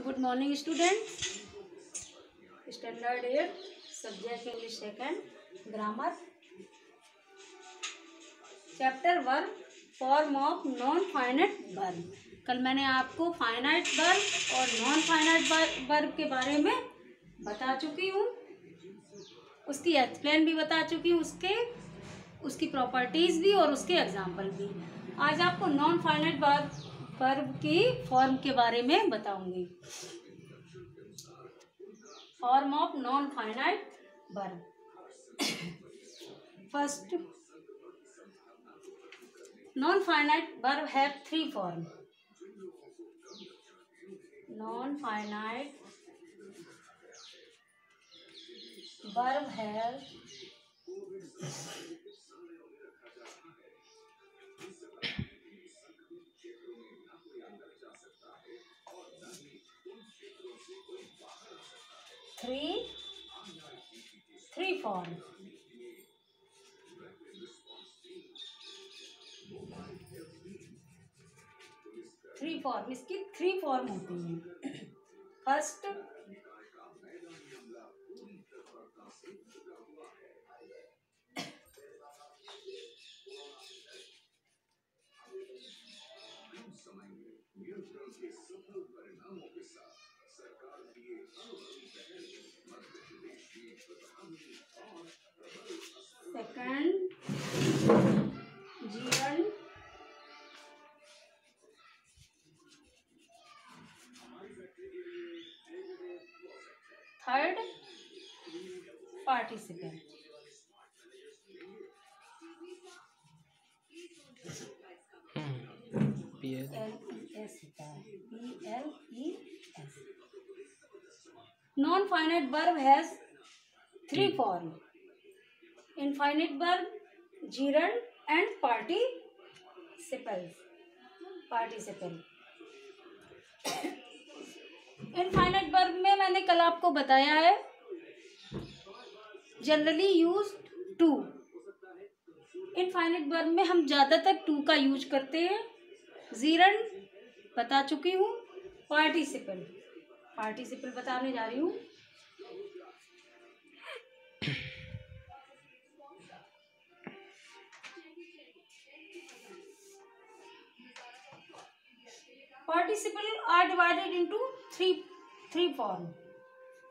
Good morning, students. Standard 8, subject English 2nd, grammar. Chapter 1, form of non-finite verb. कल मैंने आपको finite verb और non finite verb के बारे में बता चुकी हूँ, उसकी एक्सप्लेन भी बता चुकी हूँ, उसकी प्रॉपर्टीज भी और उसके एग्जाम्पल भी। आज आपको नॉन फाइनाइट वर्ब की फॉर्म के बारे में बताऊंगी। Form of non-finite verb. First, non-finite verb have three forms. Non-finite verb have three forms. इसकी थ्री फॉर्म होती हैं। फर्स्ट, सेकंड, जीवन, third, participle. Non-finite verb has three forms. Infinite verb, gerund and participle. Infinite verb में मैंने कल आपको बताया है generally use to. Infinite verb में हम ज़्यादातर टू का यूज करते हैं। जीरंड बता चुकी हूँ। पार्टिसिपल बताने जा रही हूँ। Participle are divided into three form.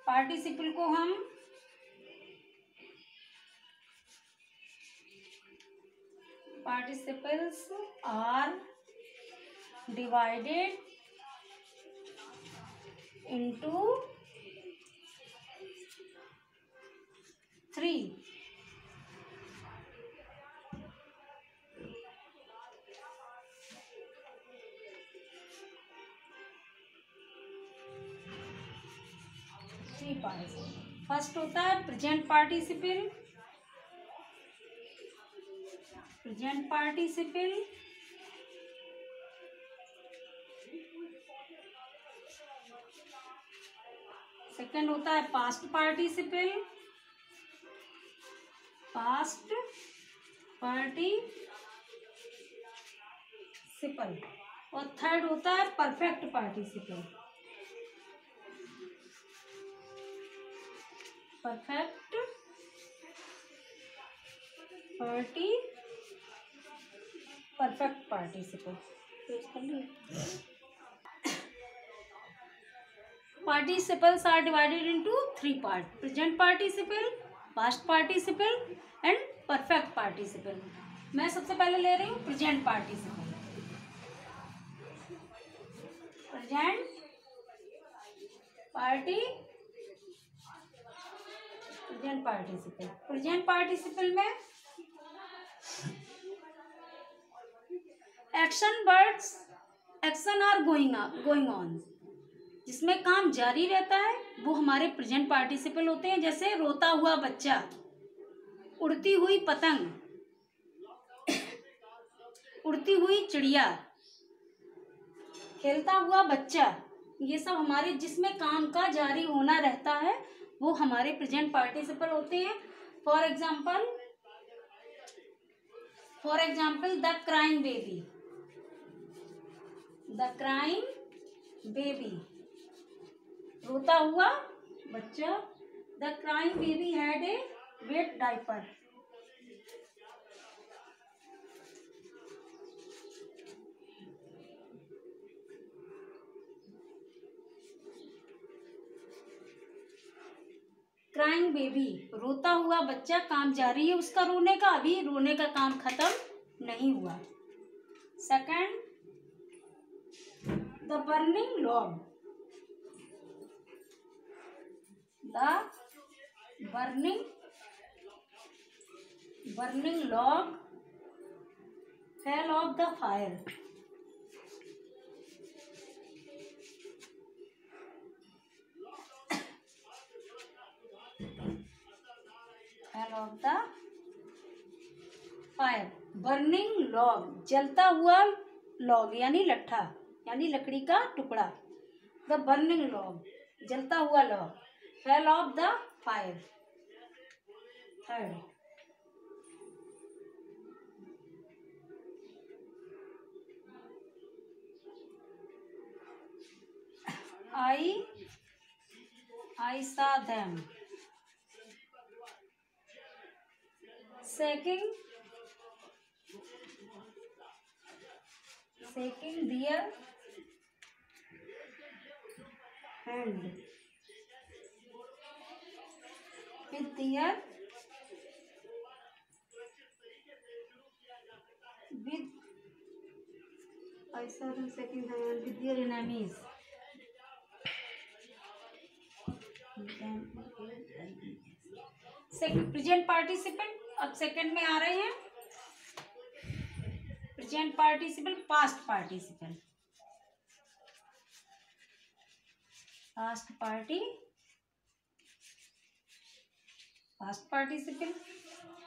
Participle को हम participles are divided into three parts. First होता है प्रेजेंट पार्टिसिपल। सेकंड होता है पास्ट पार्टिसिपल। और थर्ड होता है perfect participle. Perfect participle. Participles are divided into three parts: present participle, past participle and perfect participle. मैं सबसे पहले ले रही हूँ प्रेजेंट पार्टिसिपल। प्रेजेंट पार्टिसिपल में एक्शन आर गोइंग ऑन, जिसमें काम जारी रहता है वो हमारे प्रेजेंट पार्टिसिपल होते हैं। जैसे रोता हुआ बच्चा, उड़ती हुई पतंग, उड़ती हुई चिड़िया, खेलता हुआ बच्चा, ये सब हमारे जिसमें काम का जारी होना रहता है वो हमारे प्रेजेंट पार्टिसिपल होते हैं। For example the crying baby. रोता हुआ बच्चा। The crying baby had a wet diaper. Crying baby, रोता हुआ बच्चा। काम जारी है उसका रोने का, अभी रोने का काम खत्म नहीं हुआ। Second, the burning log. The burning log fell off the fire. Fell off the fire. Burning log, जलता हुआ लॉग यानी लट्ठा यानी लकड़ी का टुकड़ा। द बर्निंग लॉग, जलता हुआ log. Fell off the fire. Third, I saw them shaking their hand with their I saw them shaking their hand with their enemies. Present participle, अब सेकंड में आ रहे हैं। Present participle, past participle. Past participle.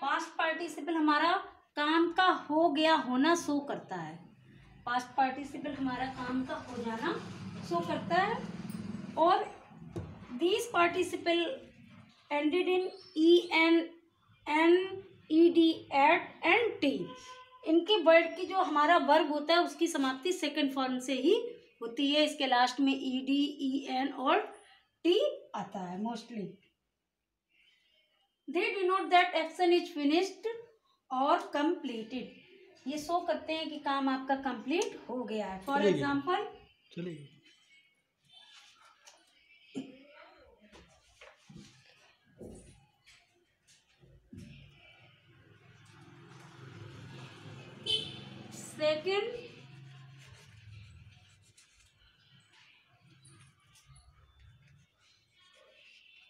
Past participle हमारा काम का हो गया होना शो करता है। पास्ट पार्टिसिपल हमारा काम का हो जाना शो करता है। और these participle ended in en, n, ed, at and t। इनके वर्ड की जो हमारा वर्ब होता है उसकी समाप्ति सेकंड फॉर्म से ही होती है। इसके लास्ट में ed, en और t आता है mostly. They denote that action is finished or completed। ये शो करते हैं कि काम आपका कंप्लीट हो गया है। फॉर एग्जाम्पल, चलिए second,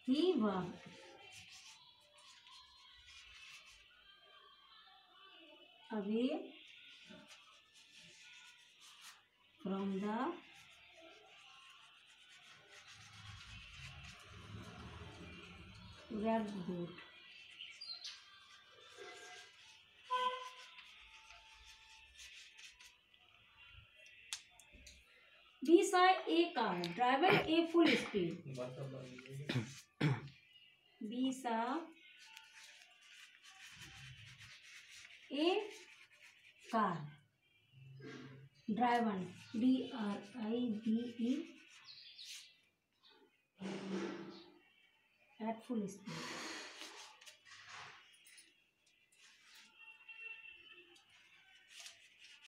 he walked away from the red boat। We saw a car driving a full speed। We saw a car driven, drive at full speed।